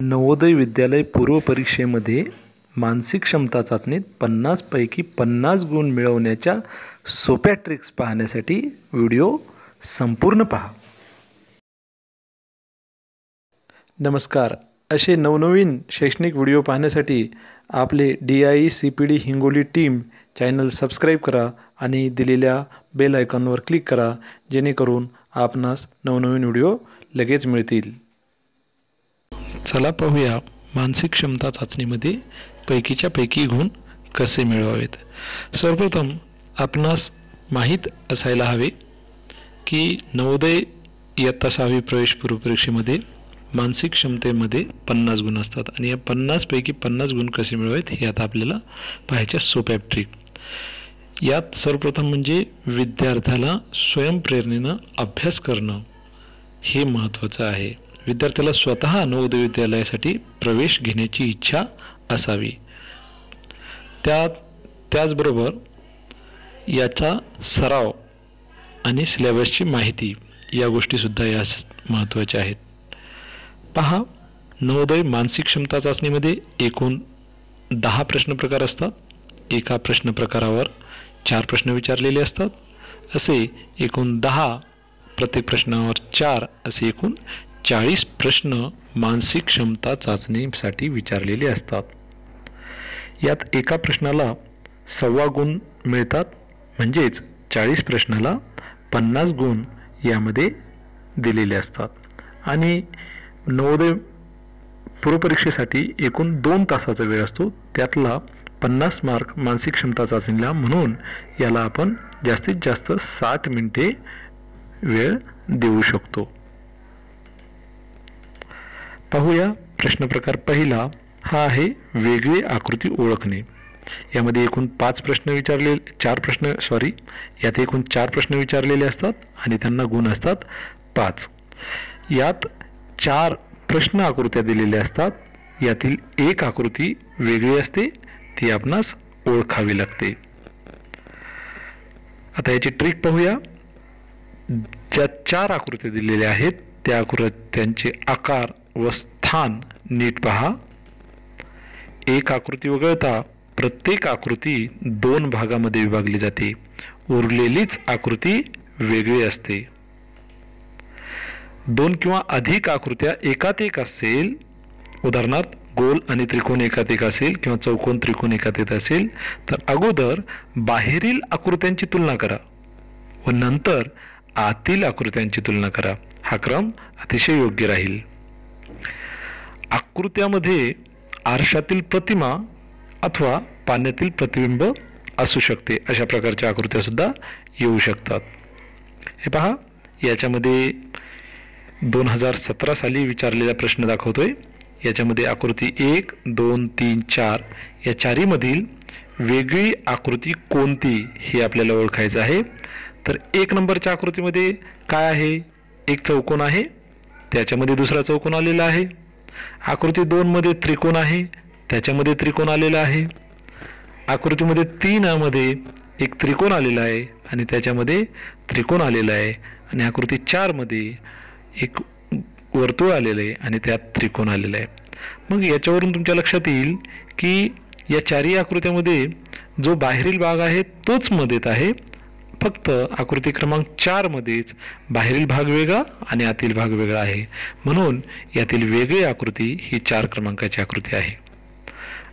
नवोदय विद्यालय पूर्व परीक्षेमध्ये मानसिक क्षमता चाचणीत 50 पैकी 50 गुण मिळवण्याच्या सोप्या ट्रिक्स पाहण्यासाठी व्हिडिओ संपूर्ण पहा. नमस्कार. असे नवनवीन शैक्षणिक व्हिडिओ पाहण्यासाठी आपले DIE-CPD Hingoli team channel subscribe करा आणि दिलेल्या बेल आयकॉनवर क्लिक करा, जेणेकरून आपणास नवनवीन व्हिडिओ लगेच मिळतील. चला पाहूया मानसिक क्षमता चाचणीमध्ये पैकीच्या पैकी गुण कसे मिळवावेत. सर्वप्रथम आपणास माहीत असायला हवे की नवोदय इयत्ता 6वी प्रवेश पूर्व परीक्षेमध्ये मानसिक क्षमतेमध्ये 50 गुण असतात आणि या 50 पैकी 50 गुण कसे मिळवावेत हे आता आपल्याला पाहायच्या सोप्या ट्रिक. यात सर्वप्रथम म्हणजे विद्यार्थ्याला स्वयंप्रेरणेनं अभ्यास करणं हे महत्त्वाचं आहे. विद्यार्थ्याला स्वतः नवोदय विद्यालयासाठी प्रवेश घेण्याची इच्छा असावी. त्याचबरोबर याचा सराव आणि सिलेबसची माहिती या गोष्टीसुद्धा यास महत्त्वाच्या आहेत. पहा, नवोदय मानसिक क्षमता चाचणीमध्ये एकूण 10 प्रश्न प्रकार असतात. एका प्रश्न प्रकारावर 4 प्रश्न विचारलेले असतात. असे एकूण 10, प्रत्येक प्रश्नावर 4 असे एकूण 40 प्रश्न मानसिक क्षमता चाचणीसाठी विचारलेले असतात. यात एका प्रश्नाला 1.25 गुण मिळतात, म्हणजेच 40 प्रश्नाला 50 गुण यामध्ये दिलेले असतात. आणि नवोदय पूर्वपरीक्षेसाठी एकूण 2 तासाचा वेळ असतो. त्यातला 50 मार्क मानसिक क्षमता चाचणीला, म्हणून याला आपण जास्तीत जास्त 60 मिनिटे वेळ देऊ शकतो. पाहूया प्रश्न प्रकार पहिला. हा आहे वेगळी आकृती ओळखणे. यामध्ये एकूण 4 प्रश्न विचारलेले असतात आणि त्यांना गुण असतात 5. यात 4 प्रश्न आकृत्या दिलेल्या असतात. यातील एक आकृती वेगळी असते, ती आपणास ओळखावी लागते. आता याची ट्रिक पाहूया. ज्या 4 आकृत्या दिलेल्या आहेत त्या आकृत्यांचे आकार व स्थान नीट पहा. एक आकृती वगळता प्रत्येक आकृती 2 भागामध्ये विभागली जाते. उरलेलीच आकृती वेगळी असते. 2 किंवा अधिक आकृत्या एकात एक असेल, उदाहरणार्थ गोल आणि त्रिकोण एकात एक असेल किंवा चौकोन त्रिकोण एकात एक असेल, तर अगोदर बाहेरील आकृत्यांची तुलना करा व नंतर आतील आकृत्यांची तुलना करा. हा क्रम अतिशय योग्य राहील. आकृत्यामध्ये आरशातील प्रतिमा अथवा पाण्यातील प्रतिबिंब असू शकते. अशा प्रकारच्या आकृत्या सुद्धा येऊ शकतात. हे पहा, याच्यामध्ये 2017 साली विचारलेला प्रश्न दाखवतोय. याच्यामध्ये आकृती 1, 2, 3, 4 या चारीमधील वेगळी आकृती कोणती हे आपल्याला ओळखायचं आहे. तर 1 नंबरच्या आकृतीमध्ये काय आहे? एक चौकोन आहे, त्याच्यामध्ये दुसरा चौकोन आलेला आहे. आकृती 2 मध्ये त्रिकोण आहे, त्याच्यामध्ये त्रिकोण आलेला आहे. आकृतीमध्ये 3 मध्ये एक त्रिकोण आलेला आहे आणि त्याच्यामध्ये त्रिकोण आलेला आहे. आणि आकृती 4 मध्ये एक वर्तुळ आलेलं आहे आणि त्यात त्रिकोण आलेला आहे. मग याच्यावरून तुमच्या लक्षात येईल की या 4ही आकृत्यामध्ये जो बाहेरील भाग आहे तोच मध्येत आहे. फक्त आकृती क्रमांक 4 मध्येच बाहेरील भाग वेगळा आणि आतील भाग वेगळा आहे. म्हणून यातील वेगळी आकृती ही 4 क्रमांकाची आकृती आहे.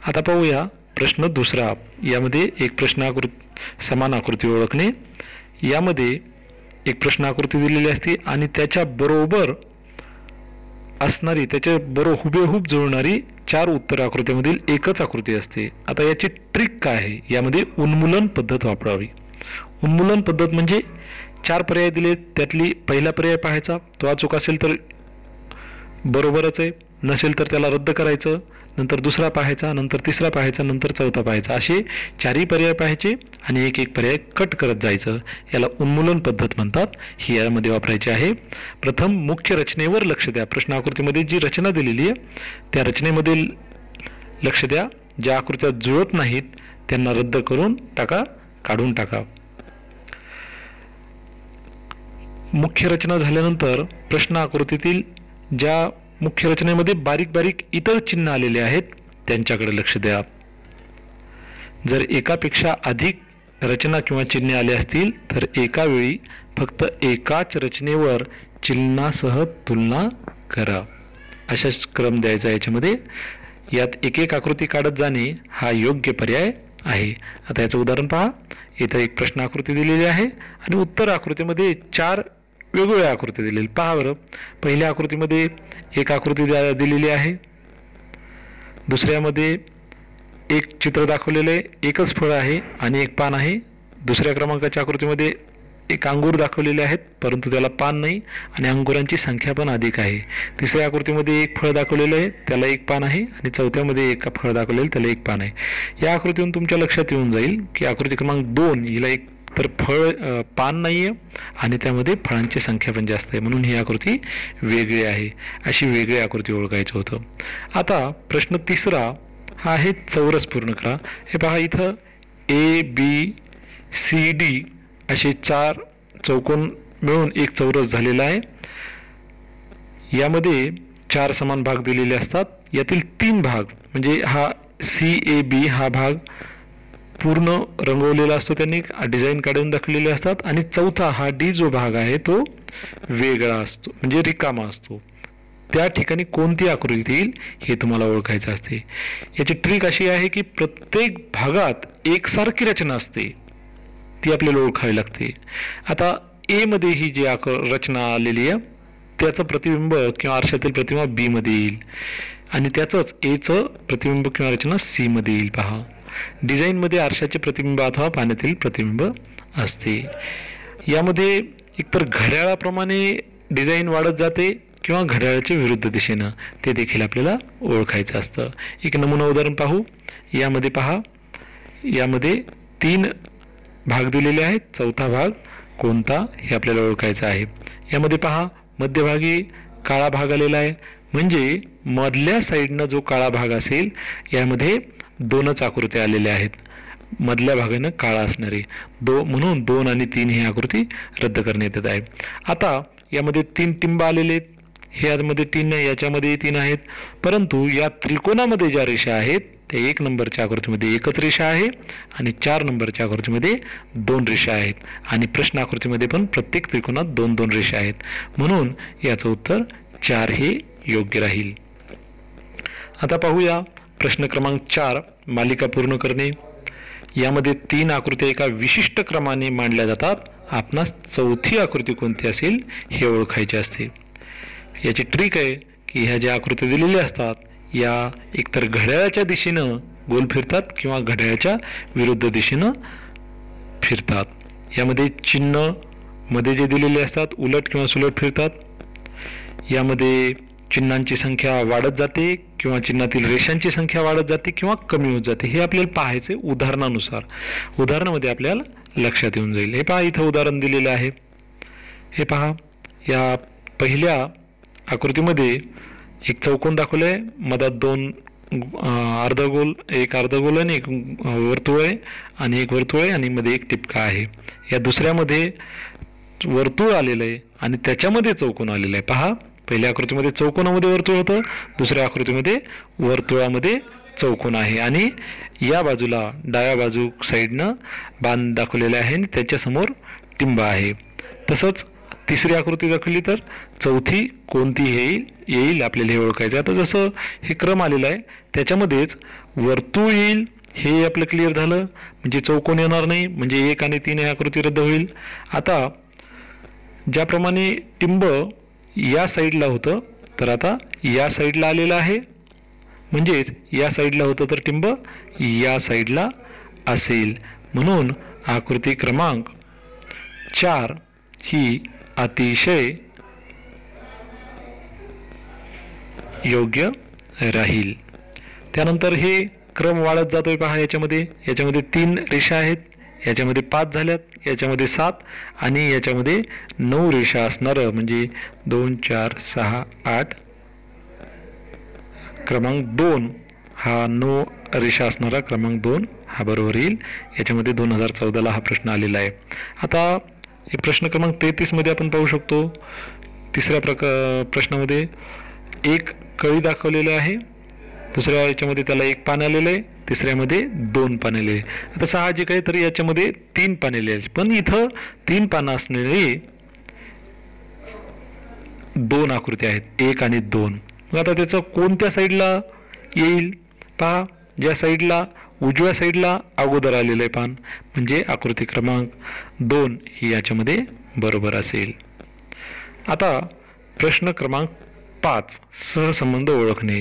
आता पाहूया प्रश्न दुसरा. यामध्ये एक समान आकृती ओळखणे. यामध्ये एक प्रश्न आकृती दिलेली असते आणि त्याच्या बरोबर असणारी, त्याच्या बरोबर हुबेहूब जुळणारी 4 उत्तर आकृत्यामधील एकच आकृती असते. आता याची ट्रिक काय आहे? यामध्ये उन्मूलन पद्धत वापरावी. उन्मूलन पद्धत म्हणजे 4 पर्याय दिले, त्यातली पहिला पर्याय पाहायचा, तो अचूक असेल तर बरोबरच आहे, नसेल तर त्याला रद्द करायचं, नंतर दुसरा पाहायचा, नंतर तिसरा पाहायचा, नंतर चौथा पाहायचा. असे 4ही पर्याय पाहायचे आणि एक पर्याय कट करत जायचं. याला उन्मूलन पद्धत म्हणतात. ही यामध्ये वापरायची आहे. प्रथम मुख्य रचनेवर लक्ष द्या. प्रश्न आकृतीमध्ये जी रचना दिलेली आहे त्या रचनेमध्ये लक्ष द्या. ज्या आकृत्या जुळत नाहीत त्यांना रद्द करून टाका, काढून टाका. मुख्य रचना झाल्यानंतर प्रश्न आकृतीतील ज्या मुख्य रचनेमध्ये बारीक बारीक इतर चिन्ह आलेले आहेत, त्यांच्याकडे लक्ष द्या. जर एकापेक्षा अधिक रचना किंवा चिन्हे आले असतील तर एका वेळी फक्त एकाच रचनेवर चिन्हासह तुलना करा. अशाच क्रम द्यायचा याच्यामध्ये. यात एक एक आकृती काढत जाणे हा योग्य पर्याय आहे. आता याचं उदाहरण पहा. इथं एक प्रश्न आकृती दिलेली आहे आणि उत्तर आकृतीमध्ये 4 वेगवेगळ्या आकृती दिलेल्या. पहा बरं, पहिल्या आकृतीमध्ये एक आकृती दिलेली आहे, दुसऱ्यामध्ये एक चित्र दाखवलेलं आहे, एकच फळ आहे आणि एक पान आहे. दुसऱ्या क्रमांकाच्या आकृतीमध्ये एक अंगूर दाखवलेले आहेत परंतु त्याला पान नाही आणि अंगुरांची संख्या पण अधिक आहे. तिसऱ्या आकृतीमध्ये एक फळ दाखवलेलं आहे, त्याला एक पान आहे आणि चौथ्यामध्ये एक फळ दाखवलेलं त्याला एक पान आहे. या आकृतीतून तुमच्या लक्षात येऊन जाईल की आकृती क्रमांक 2 हिला एक तर पान नाही आहे आणि त्यामध्ये फळांची संख्या पण जास्त आहे, म्हणून ही आकृती वेगळी आहे. अशी वेगळी आकृती ओळखायचं होतं. आता प्रश्न तिसरा हा आहे चौरस पूर्ण करा. हे पहा, इथं ABCD असे 4 चौकोन मिळून एक चौरस झालेला आहे. यामध्ये 4 समान भाग दिलेले असतात. यातील 3 भाग म्हणजे हा CAB हा भाग पूर्ण रंगवलेला असतो, त्यांनी डिझाईन काढून दाखवलेले असतात आणि चौथा हा D जो भाग आहे तो वेगळा असतो म्हणजे रिकामा असतो. त्या ठिकाणी कोणती आकृती येईल हे तुम्हाला ओळखायचं असते. याची ट्रिक अशी आहे की प्रत्येक भागात एकसारखी रचना असते, ती आपल्याला ओळखावी लागते. आता A मध्ये ही जी रचना आलेली आहे त्याचं प्रतिबिंब किंवा आरशातील प्रतिमा B मध्ये येईल आणि त्याचंच Aचं प्रतिबिंब किंवा रचना C मध्ये येईल. पहा, डिझाईनमध्ये आरशाचे प्रतिबिंब अथवा पाण्यातील प्रतिबिंब असते. यामध्ये एकतर घड्याळाप्रमाणे डिझाईन वाढत जाते किंवा घड्याळाच्या विरुद्ध दिशेनं, ते देखील आपल्याला ओळखायचं असतं. एक नमुना उदाहरण पाहू. यामध्ये पहा, यामध्ये 3 भाग दिलेले आहेत, चौथा भाग कोणता हे आपल्याला ओळखायचं आहे. यामध्ये पहा, मध्यभागी काळा भाग आलेला आहे म्हणजे मधल्या साईडनं जो काळा भाग असेल यामध्ये 2च आकृत्या आलेल्या आहेत, मधल्या भागानं काळा असणारे म्हणून 2 आणि 3 ही आकृती रद्द करण्यात येत आहे. आता यामध्ये 3 टिंब आलेले आहेत, ह्यामध्ये 3 नाही, याच्यामध्ये 3 आहेत, परंतु या त्रिकोणामध्ये ज्या रेषा आहेत त्या 1 नंबरच्या आकृतीमध्ये एकच रेषा आहे आणि 4 नंबरच्या आकृतीमध्ये 2 रेषा आहेत आणि प्रश्न आकृतीमध्ये पण प्रत्येक त्रिकोणात 2-2 रेषा आहेत, म्हणून याचं उत्तर 4 हे योग्य राहील. आता पाहूया प्रश्न क्रमांक 4, मालिका पूर्ण करणे. यामध्ये 3 आकृत्या एका विशिष्ट क्रमाने मांडल्या जातात. आपणास चौथी आकृती कोणती असेल हे ओळखायचे असते. याची ट्रिक आहे की ह्या ज्या आकृत्या दिलेल्या असतात या एकतर घड्याळाच्या दिशेनं गोल फिरतात किंवा घड्याळाच्या विरुद्ध दिशेनं फिरतात. यामध्ये चिन्ह मध्ये जे दिलेले असतात उलट किंवा सुलट फिरतात. यामध्ये चिन्हांची संख्या वाढत जाते किंवा चिन्हातील रेषांची संख्या वाढत जाते किंवा कमी होत जाते, हे आपल्याला पाहायचे उदाहरणानुसार. उदाहरणामध्ये आपल्याला लक्षात येऊन जाईल. हे पहा, इथं उदाहरण दिलेलं आहे. हे पहा, या पहिल्या आकृतीमध्ये एक चौकोन दाखवलं आहे, मधात 2 अर्धगोल, एक अर्धगोल आणि एक वर्तुळ आहे आणि एक वर्तुळ आहे आणि मध्ये एक टिपका आहे. या दुसऱ्यामध्ये वर्तुळ आलेलं आहे आणि त्याच्यामध्ये चौकोन आलेलं आहे. पहा, पहिल्या आकृतीमध्ये चौकोनामध्ये वर्तुळ होतं, दुसऱ्या आकृतीमध्ये वर्तुळामध्ये चौकोन आहे आणि या बाजूला डाव्या बाजू साईडनं बाण दाखवलेला आहे आणि त्याच्यासमोर टिंब आहे. तसंच तिसरी आकृती दाखवली तर चौथी कोणती येईल आपल्याला हे ओळखायचं. आता जसं हे क्रम आलेला आहे त्याच्यामध्येच वर्तुळ येईल, हे आपलं क्लिअर झालं, म्हणजे चौकोन येणार नाही, म्हणजे 1 आणि 3 ही आकृती रद्द होईल. आता ज्याप्रमाणे टिंब या साईडला होतं तर आता या साईडला आलेलं आहे, म्हणजेच या साईडला होतं तर टिंब या साईडला असेल, म्हणून आकृती क्रमांक 4 ही अतिशय योग्य राहील. त्यानंतर हे क्रम वाढत जातोय. पहा, याच्यामध्ये 3 रेषा आहेत, याच्यामध्ये 5 झाल्यात, याच्यामध्ये 7 आणि याच्यामध्ये 9 रेषा असणार, म्हणजे 2, 4, 6, 8. क्रमांक 2 हा 9 रेषा असणारा क्रमांक 2 हा बरोबर येईल. याच्यामध्ये 2014ला हा प्रश्न आलेला आहे. आता प्रश्न क्रमांक 33 मध्ये आपण पाहू शकतो. तिसऱ्या प्रश्नामध्ये एक कळी दाखवलेली आहे, दुसऱ्या याच्यामध्ये त्याला 1 पान आलेलं आहे, तिसऱ्यामध्ये 2 पान आलेले. आता साहजिक आहे, तर याच्यामध्ये 3 पान आलेले आहेत, पण इथं 3 पानं असणारे 2 आकृत्या आहेत, 1 आणि 2. मग आता त्याचं कोणत्या साईडला येईल पहा. ज्या साईडला उजव्या साईडला अगोदर आलेलं आहे पान म्हणजे आकृती क्रमांक 2 ही याच्यामध्ये बरोबर असेल. आता प्रश्न क्रमांक 5 सहसंबंध ओळखणे.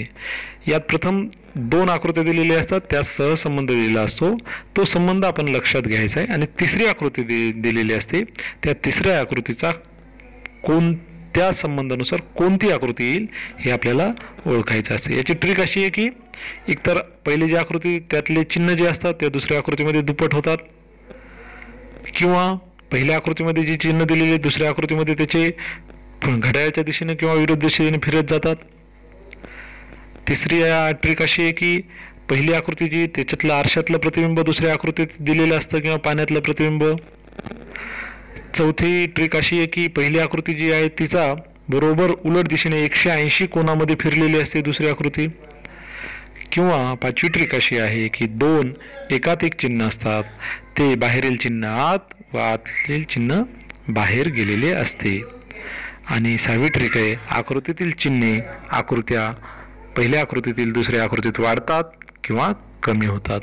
यात प्रथम 2 आकृत्या दिलेल्या असतात, त्यात सहसंबंध दिलेला असतो, तो संबंध आपण लक्षात घ्यायचा आहे. आणि तिसरी आकृती दिलेली असते, त्या तिसऱ्या आकृतीचा कोणत्या संबंधानुसार कोणती आकृती येईल हे आपल्याला ओळखायचं असते. याची ट्रिक अशी आहे की एकतर पहिली जी आकृती त्यातले चिन्ह जे असतात ते दुसऱ्या आकृतीमध्ये दुप्पट होतात, किंवा पहिल्या आकृतीमध्ये जी चिन्ह दिलेली दुसऱ्या आकृतीमध्ये त्याचे घड्याळाच्या दिशेने किंवा विरुद्ध दिशेने फिरत जातात. तिसरी ट्रिक अशी आहे की पहिली आकृती जी त्याच्यातलं आरशातलं प्रतिबिंब दुसऱ्या आकृतीत दिलेलं असतं किंवा पाण्यातलं प्रतिबिंब. चौथी ट्रिक अशी आहे की पहिली आकृती जी आहे तिचा बरोबर उलट दिशेने 180 कोनामध्ये फिरलेली असते दुसरी आकृती. किंवा पाचवी ट्रिक अशी आहे की 2 एकाधिक चिन्ह असतात, ते बाहेरील चिन्ह आत व आतील चिन्ह बाहेर गेलेले असते. आणि 6वी ट्रिक आहे आकृतीतील चिन्हे आकृत्या पहिल्या आकृतीतील दुसऱ्या आकृतीत वाढतात किंवा कमी होतात.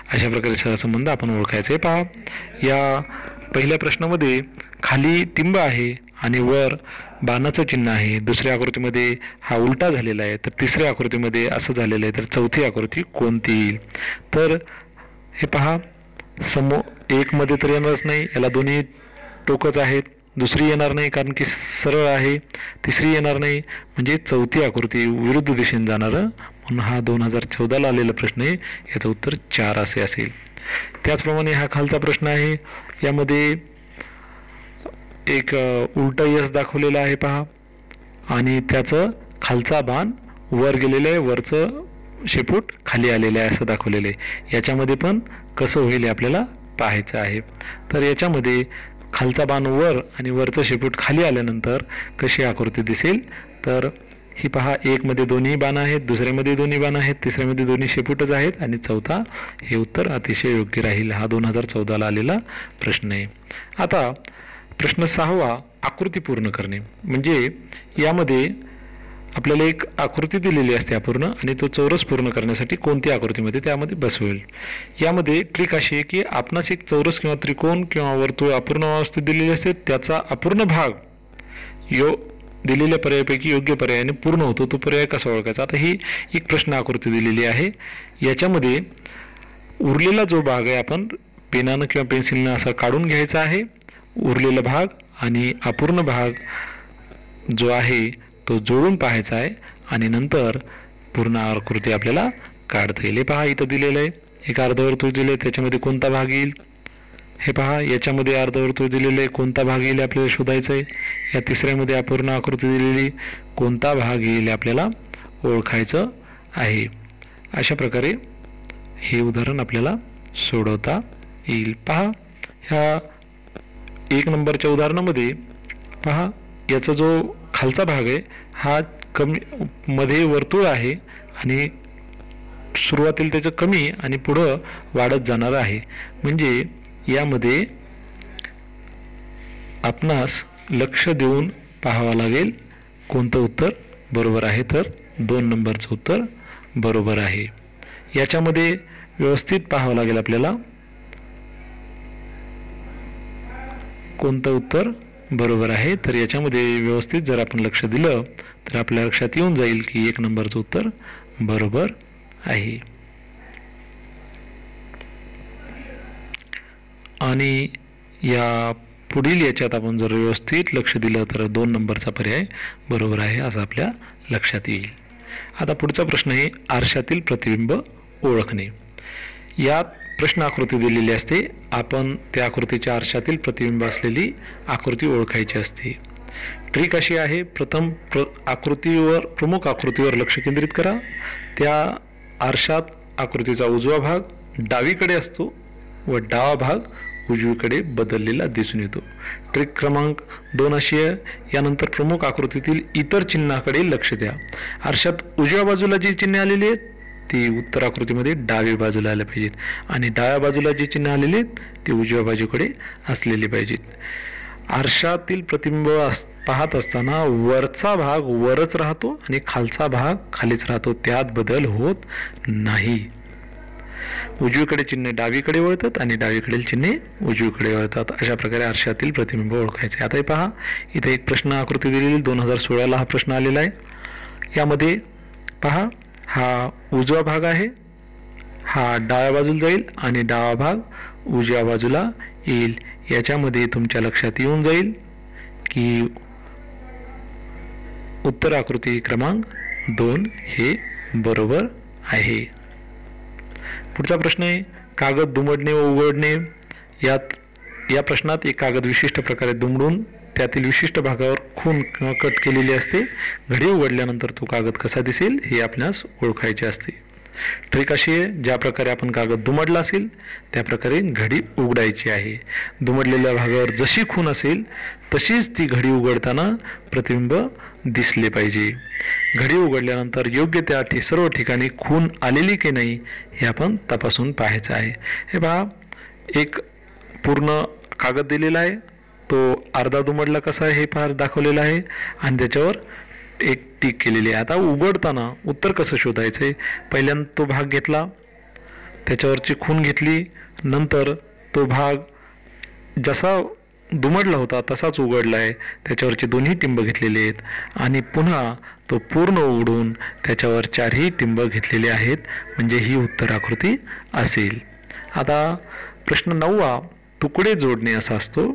अशा प्रकारे सहसंबंध आपण ओळखायचे. पहा, या पहिल्या प्रश्नामध्ये खाली टिंब आहे आणि वर बाणाचं चिन्ह आहे, दुसऱ्या आकृतीमध्ये हा उलटा झालेला आहे, तर तिसऱ्या आकृतीमध्ये असं झालेलं आहे, तर चौथी आकृती कोणती येईल? तर हे पहा, एक मध्ये तर येणारच नाही, याला दोन्ही टोकच आहेत. दुसरी येणार नाही कारण की सरळ आहे. तिसरी येणार नाही, म्हणजे चौथी आकृती विरुद्ध दिशेने जाणारं, म्हणून हा 2014ला आलेला प्रश्न आहे, याचं उत्तर 4 असे असेल. त्याचप्रमाणे हा खालचा प्रश्न आहे, यामध्ये एक उलटा यश दाखवलेला आहे पहा, आणि त्याचं खालचा बाण वर गेलेलं आहे, वरचं शेपूट खाली आलेलं आहे असं दाखवलेलं आहे. याच्यामध्ये पण कसं होईल हे आपल्याला पाहायचं आहे. तर याच्यामध्ये खालचा बाण वर आणि वरचं शेपूट खाली आल्यानंतर कशी आकृती दिसेल? तर ही पहा, 1 मध्ये दोन्ही बाण आहेत, दुसऱ्यामध्ये दोन्ही बाण आहेत, तिसऱ्यामध्ये दोन्ही शेपूटच आहेत, आणि चौथा हे उत्तर अतिशय योग्य राहील. हा 2014ला आलेला प्रश्न आहे. आता प्रश्न 6वा, आकृती पूर्ण करणे. म्हणजे यामध्ये आपल्याला एक आकृती दिलेली असते अपूर्ण, आणि तो चौरस पूर्ण करण्यासाठी कोणती आकृतीमध्ये त्यामध्ये बसवेल. यामध्ये ट्रिक अशी आहे की आपणास एक चौरस किंवा त्रिकोण किंवा वर्तुळ अपूर्ण अवस्थेत दिलेले असते, त्याचा अपूर्ण भाग दिलेल्या पर्यायापैकी योग्य पर्यायाने पूर्ण होतो, तो पर्याय कसा ओळखायचा? आता ही एक प्रश्न आकृती दिलेली आहे. याच्यामध्ये उरलेला जो भाग आहे आपण पेनानं किंवा पेन्सिलनं असा काढून घ्यायचा आहे, उरलेला भाग, आणि अपूर्ण भाग जो आहे तो जोडून पाहायचा आहे, आणि नंतर पूर्ण आकृती आपल्याला काढता येईल. पहा, इथं दिलेलं आहे एक अर्धवर्तुळ दिले आहे, त्याच्यामध्ये कोणता भाग येईल हे पहा. याच्यामध्ये अर्धवर्तुळ दिलेलं आहे, कोणता भाग येईल आपल्याला शोधायचं आहे. या तिसऱ्यामध्ये अपूर्ण आकृती दिलेली, कोणता भाग येईल आपल्याला ओळखायचं आहे. अशा प्रकारे हे उदाहरण आपल्याला सोडवता येईल. पहा, ह्या 1 नंबरच्या उदाहरणामध्ये पहा, याचा जो खालचा भाग आहे हा कमी मध्ये वर्तुळ आहे, आणि सुरुवातीला त्याचं कमी आणि पुढं वाढत जाणार आहे. म्हणजे यामध्ये आपणास लक्ष देऊन पाहावं लागेल कोणतं उत्तर बरोबर आहे. तर 2 नंबरचं उत्तर बरोबर आहे. याच्यामध्ये व्यवस्थित पाहावं लागेल आपल्याला कोणतं उत्तर बरोबर आहे. तर याच्यामध्ये व्यवस्थित जर आपण लक्ष दिलं तर आपल्या लक्षात येऊन जाईल की 1 नंबरचं उत्तर बरोबर आहे. आणि या पुढील याच्यात आपण जर व्यवस्थित लक्ष दिलं तर 2 नंबरचा पर्याय बरोबर आहे असं आपल्या लक्षात येईल. आता पुढचा प्रश्न आहे आरशातील प्रतिबिंब ओळखणे. यात प्रश्न आकृती दिलेली असते, आपण त्या आकृतीच्या आरशातील प्रतिबिंब असलेली आकृती ओळखायची असते. ट्रिक अशी आहे, प्रथम प्रमुख आकृतीवर लक्ष केंद्रित करा. त्या आरशात आकृतीचा उजवा भाग डावीकडे असतो व डावा भाग उजवीकडे बदललेला दिसून येतो. ट्रिक क्रमांक 2 अशी आहे, यानंतर प्रमुख आकृतीतील इतर चिन्हाकडे लक्ष द्या. आरशात उजव्या बाजूला जी चिन्हे आलेली आहेत ती उत्तर आकृतीमध्ये डाव्या बाजूला आले पाहिजेत आणि डाव्या बाजूला जी चिन्ह आलेली आहेत ती उजव्या बाजूकडे असलेली पाहिजेत. आरशातील प्रतिबिंब पाहत असताना वरचा भाग वरच राहतो आणि खालचा भाग खालीच राहतो, त्यात बदल होत नाही. उजवीकडे चिन्हे डावीकडे वळतात आणि डावीकडील चिन्हे उजवीकडे वळतात. अशा प्रकारे आरशातील प्रतिबिंब ओळखायचे. आता हे पहा, इथे एक प्रश्न आकृती दिलेली 2016 हा प्रश्न आलेला आहे. यामध्ये पहा, हा उजवा भाग आहे, हा डाव्या बाजूला जाईल आणि डावा भाग उजव्या बाजूला येईल. याच्यामध्ये तुमच्या लक्षात येऊन जाईल की उत्तर आकृती क्रमांक 2 हे बरोबर आहे. पुढचा प्रश्न आहे कागद दुमडणे व उघडणे. या प्रश्नात एक कागद विशिष्ट प्रकारे दुमडून त्यातील विशिष्ट भागावर खून कट केलेली असते. घडी उघडल्यानंतर तो कागद कसा दिसेल हे आपल्यास ओळखायचे असते. ट्रिक अशी आहे, ज्या प्रकारे आपण कागद दुमडला असेल त्या प्रकारे घडी उघडायची आहे. दुमडलेल्या भागावर जशी खून असेल तशीच ती घडी उघडताना प्रतिबिंब दिसले पाहिजे. घडी उघडल्यानंतर योग्य त्या सर्व ठिकाणी खून आलेली की नाही हे आपण तपासून पाहायचं आहे. हे पहा, एक पूर्ण कागद दिलेला आहे, तो अर्धा दुमडला कसा आहे हे फार दाखवलेला आहे आणि त्याच्यावर एक टीक केलेली आहे. आता उघडताना उत्तर कसं शोधायचं आहे? पहिल्यांदा तो भाग घेतला, त्याच्यावरची खून घेतली, नंतर तो भाग जसा दुमडला होता तसाच उघडला आहे, त्याच्यावरचे दोन्ही टिंब घेतलेले आहेत आणि पुन्हा तो पूर्ण उघडून त्याच्यावर 4ही टिंब घेतलेले आहेत, म्हणजे ही उत्तर आकृती असेल. आता प्रश्न 9 तुकडे जोडणे असा असतो.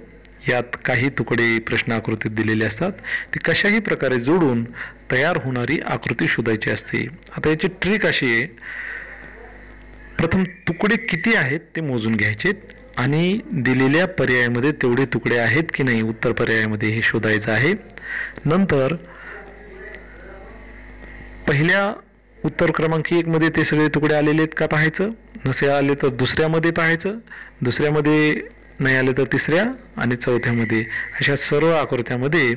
यात काही तुकडे प्रश्न आकृतीत दिलेले असतात, ते कशाही प्रकारे जोडून तयार होणारी आकृती शोधायची असते. आता याची ट्रिक अशी आहे, प्रथम तुकडे किती आहेत ते मोजून घ्यायचे आणि दिलेल्या पर्यायामध्ये तेवढे तुकडे आहेत की नाही उत्तर पर्यायामध्ये हे शोधायचं आहे. नंतर पहिल्या उत्तर क्रमांक 1 मध्ये ते सगळे तुकडे आलेले आहेत का पाहायचं, नसे आले तर दुसऱ्यामध्ये पाहायचं, दुसऱ्यामध्ये नाही आले तर तिसऱ्या आणि चौथ्यामध्ये, अशा सर्व आकृत्यामध्ये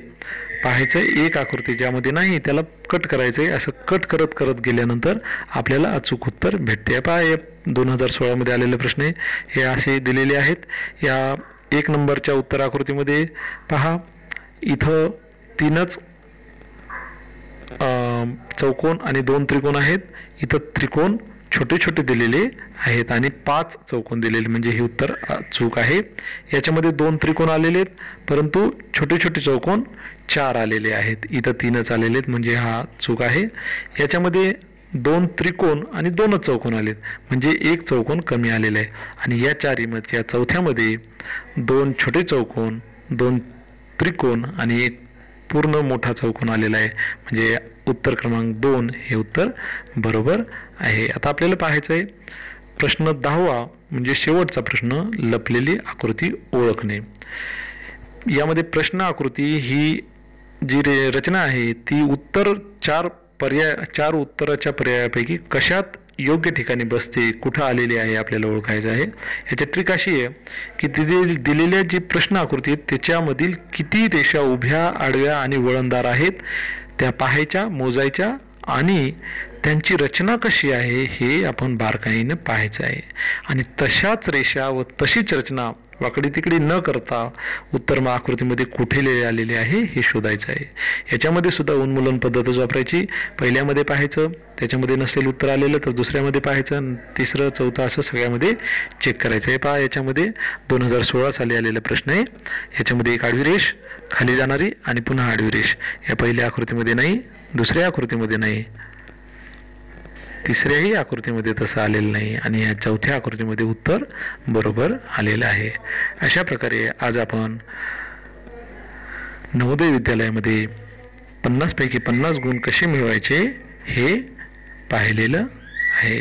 पाहायचं. एक आकृती ज्यामध्ये नाही त्याला कट करायचं आहे. असं कट करत करत गेल्यानंतर आपल्याला अचूक उत्तर भेटते. पहा, 2016 मध्ये आलेले प्रश्न हे असे दिलेले आहेत. या 1 नंबरच्या उत्तर आकृतीमध्ये पहा, इथं 3च चौकोन आणि 2 त्रिकोण आहेत. इथं त्रिकोण छोटे छोटे दिलेले आहेत आणि 5 चौकोन दिलेले, म्हणजे हे उत्तर चूक आहे. याच्यामध्ये 2 त्रिकोण आलेले आहेत परंतु छोटे छोटे चौकोन 4 आलेले आहेत, इथं 3च आलेले आहेत, म्हणजे हा चूक आहे. याच्यामध्ये 2 त्रिकोण आणि 2च चौकोन आलेत, म्हणजे 1 चौकोन कमी आलेला आहे. आणि या या चौथ्यामध्ये 2 छोटे चौकोन, 2 त्रिकोण आणि 1 पूर्ण मोठा चौकोन आलेला आहे, म्हणजे उत्तर क्रमांक 2 हे उत्तर बरोबर आहे. आता आपल्याला पाहायचं आहे प्रश्न 10 म्हणजे शेवटचा प्रश्न, लपलेली आकृती ओळखणे. यामध्ये प्रश्न आकृती ही जी रचना आहे ती उत्तर 4 उत्तराच्या पर्यायापैकी कशात योग्य ठिकाणी बसते, कुठं आलेली आहे आपल्याला ओळखायचं आहे. याची ट्रिक अशी आहे की दिलेल्या जी प्रश्न आकृती आहेत त्याच्यामधील किती रेषा उभ्या, आडव्या आणि वळणदार आहेत त्या पाहायच्या, मोजायच्या आणि त्यांची रचना कशी आहे हे आपण बारकाईने पाहायचं आहे. आणि तशाच रेषा व तशीच रचना वाकडी तिकडी न करता उत्तर आकृतीमध्ये कुठे आलेले आहे हे शोधायचं आहे. याच्यामध्ये सुद्धा उन्मूलन पद्धतच वापरायची. पहिल्यामध्ये पाहायचं, त्याच्यामध्ये नसेल उत्तर आलेलं तर दुसऱ्यामध्ये पाहायचं, तिसरं चौथं असं सगळ्यामध्ये चेक करायचं आहे. पहा, याच्यामध्ये 2016 साली आलेला प्रश्न आहे. याच्यामध्ये एक आडवी रेष खाली जाणारी आणि पुन्हा आडवी रेष, या पहिल्या आकृतीमध्ये नाही, दुसऱ्या आकृतीमध्ये नाही, तिसऱ्याही आकृतीमध्ये तसं आलेलं नाही आणि या चौथ्या आकृतीमध्ये उत्तर बरोबर आलेलं आहे. अशा प्रकारे आज आपण नवोदय विद्यालयामध्ये 50 पैकी 50 गुण कसे मिळवायचे हे पाहिलेलं आहे.